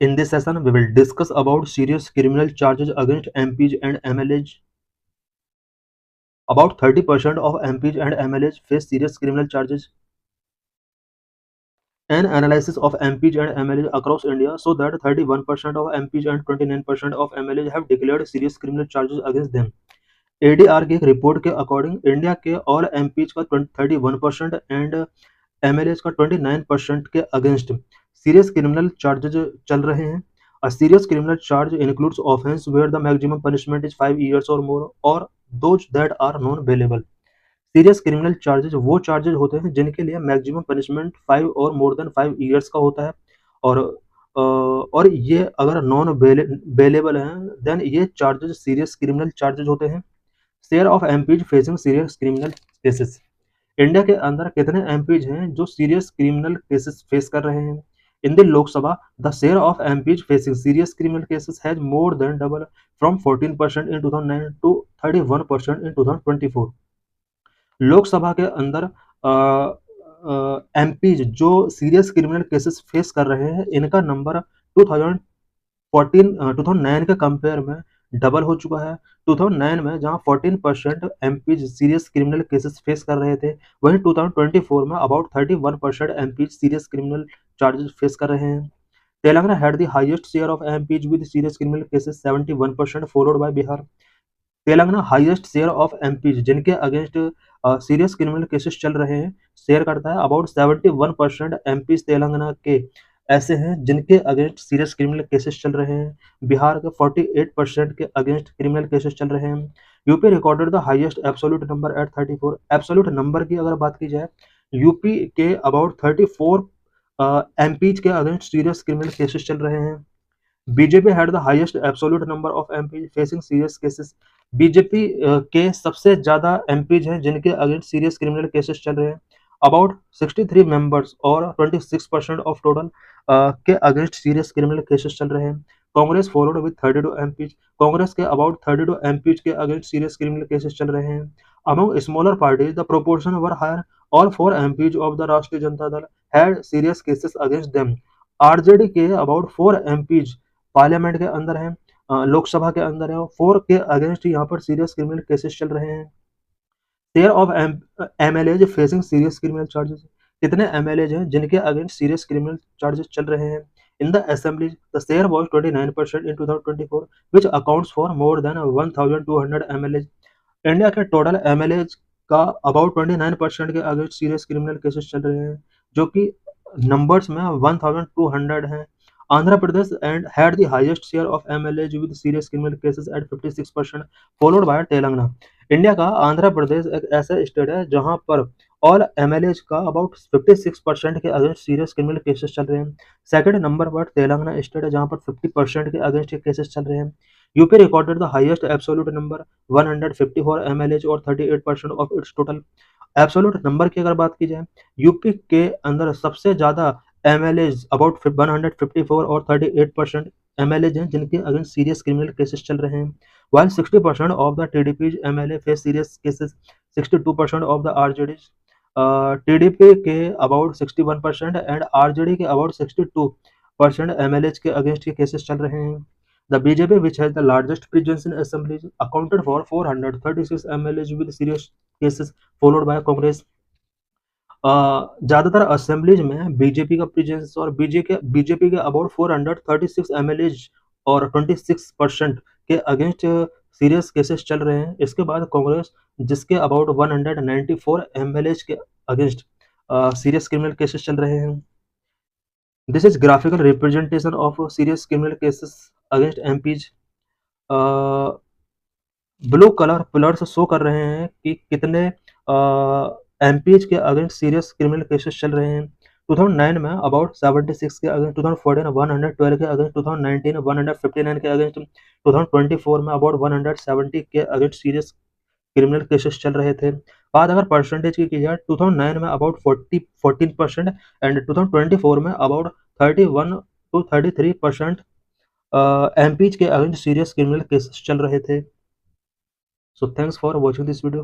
In this session, we will discuss about serious criminal charges against MPs and MLAs. About 30% of MPs and MLAs face serious criminal charges. An analysis of MPs and MLAs across India show that 31% of MPs and 29% of MLAs have declared serious criminal charges against them. ADR की एक report के according India के all MPs का 31% and MLAs का 29% के against serious criminal charges चल रहे हैं. A serious criminal charge includes offense where the maximum punishment is 5 years or more or those that are non-bailable. Serious criminal charges वो charges होते हैं जिनके लिए मैक्सिमम पनिशमेंट 5 और मोर देन 5 ईयर्स का होता है और और ये अगर नॉन बेलेबल हैं देन ये चार्जेज सीरियस क्रिमिनल चार्जेज होते हैं. Share of MPs facing serious criminal cases. India के अंदर कितने एमपीज हैं जो सीरियस क्रिमिनल केसेस फेस कर रहे हैं? In the Lok Sabha the share of MPs facing serious criminal cases has more than double from 14% in 2009 to 31% in 2024. Lok Sabha के अंदर एमपीज जो सीरियस क्रिमिनल केसेस फेस कर रहे हैं इनका नंबर 2009 के कंपेयर में डबल हो चुका है. 2009 में जहां 14% MPs serious criminal cases face कर रहे थे वहीं 2024 में about 31% MPs serious criminal charges face कर रहे हैं. Telangana had the highest share of MPs with serious criminal cases 71% followed by Bihar. Telangana highest share of MPs जिनके अगेंस्ट सीरियस क्रिमिनल केसेस चल रहे हैं शेयर करता है. अबाउट 71% एमपीज तेलंगाना के ऐसे हैं जिनके अगेंस्ट सीरियस क्रिमिनल केसेस चल रहे हैं. बिहार के 48% के अगेंस्ट क्रिमिनल केसेस चल रहे हैं. UP recorded the highest absolute number at 34. Absolute number की अगर बात की जाए यूपी के अबाउट 34 एमपीज के अगेंस्ट सीरियस क्रिमिनल केसेस चल रहे हैं. BJP had the highest absolute number of MP facing serious cases. BJP के सबसे ज्यादा एमपीज हैं जिनके अगेंस्ट सीरियस क्रिमिनल केसेस चल रहे हैं. अबाउट 63 मेंबर्स और 26% ऑफ टोटल के अगेंस्ट सीरियस क्रिमिनल केसेस चल रहे हैं. Congress followed with 32 MPs. Congress के अबाउट 32 एमपीज के अगेंस्ट सीरियस क्रिमिनल केसेस चल रहे हैं. Among smaller parties the proportion were higher. All 4 MPs of the Rashtriya Janata Dal had serious cases against them. RJD के अबाउट 4 एमपीज पार्लियामेंट के अंदर हैं, लोकसभा के अंदर है. 4 के अगेंस्ट यहाँ पर सीरियस क्रिमिनल केसेस चल रहे हैं. Share of MLAs facing serious criminal charges. कितने एमएलएज हैं जिनके अगेंस्ट सीरियस क्रिमिनल चार्जेस चल रहे हैं? In the assembly the share was 29% in 2024 which accounts for more than 1200 MLAs. India के टोटल एमएलएज का अबाउट 29% के अगेंस्ट सीरियस क्रिमिनल केसेस चल रहे हैं जो कि नंबर्स में 1200 हैं. Andhra Pradesh and had the highest share of MLAs with serious criminal cases at 56%, followed by Telangana. India का आंध्र प्रदेश एक ऐसा स्टेट है जहां पर ऑल एमएलएज का अबाउट 56% के अगेंस्ट सीरियस क्रिमिनल केसेस चल रहे हैं. सेकंड नंबर पर तेलंगाना स्टेट है जहां पर 50% के अगेंस्ट केसेस चल रहे हैं. UP recorded the highest absolute number 154 MLAs और 38% of its total. Absolute number की अगर बात की जाए यूपी के अंदर सबसे ज्यादा एमएलएज अबाउट 154 और 38% एमएलएज हैं जिनके अगेंस्ट सीरियस क्रिमिनल केसेस चल रहे हैं. while 60% of the TDP's MLA face serious cases, 62% of the RJDs. TDP के अबाउट 61% एंड RJD के अबाउट 62% MLAs के अगेंस्ट के केसेस चल रहे हैं. The BJP, which has the largest presence in assemblies, accounted for 436 MLAs with serious cases, followed by Congress. ज्यादातर assemblies में BJP का प्रेजेंस और बीजेपी के अबाउट 436 एमएलएज और 26% के अगेंस्ट सीरियस केसेस चल रहे हैं. इसके बाद कांग्रेस जिसके अबाउट 194 एमएलएज के अगेंस्ट सीरियस क्रिमिनल केसेस चल रहे हैं. This is graphical representation of serious criminal cases against MPs. Blue colour pillars show कर रहे हैं कि कितने एमपीज के अगेंस्ट सीरियस क्रिमिनल केसेस चल रहे हैं. 2009 में अबाउट 76 के अगेंस्ट, 2014 112 के अगेंस्ट, 2019 159 के अगेंस्ट, 2024 में अबाउट 170 के अगेंस्ट सीरियस क्रिमिनल केसेस चल रहे थे. बात अगर परसेंटेज की जाए 2009 में अबाउट 14% एंड 2024 में अबाउट 31 to 33% एमपीज के अगेंस्ट सीरियस क्रिमिनल केसेस चल रहे थे. So thanks for watching this video.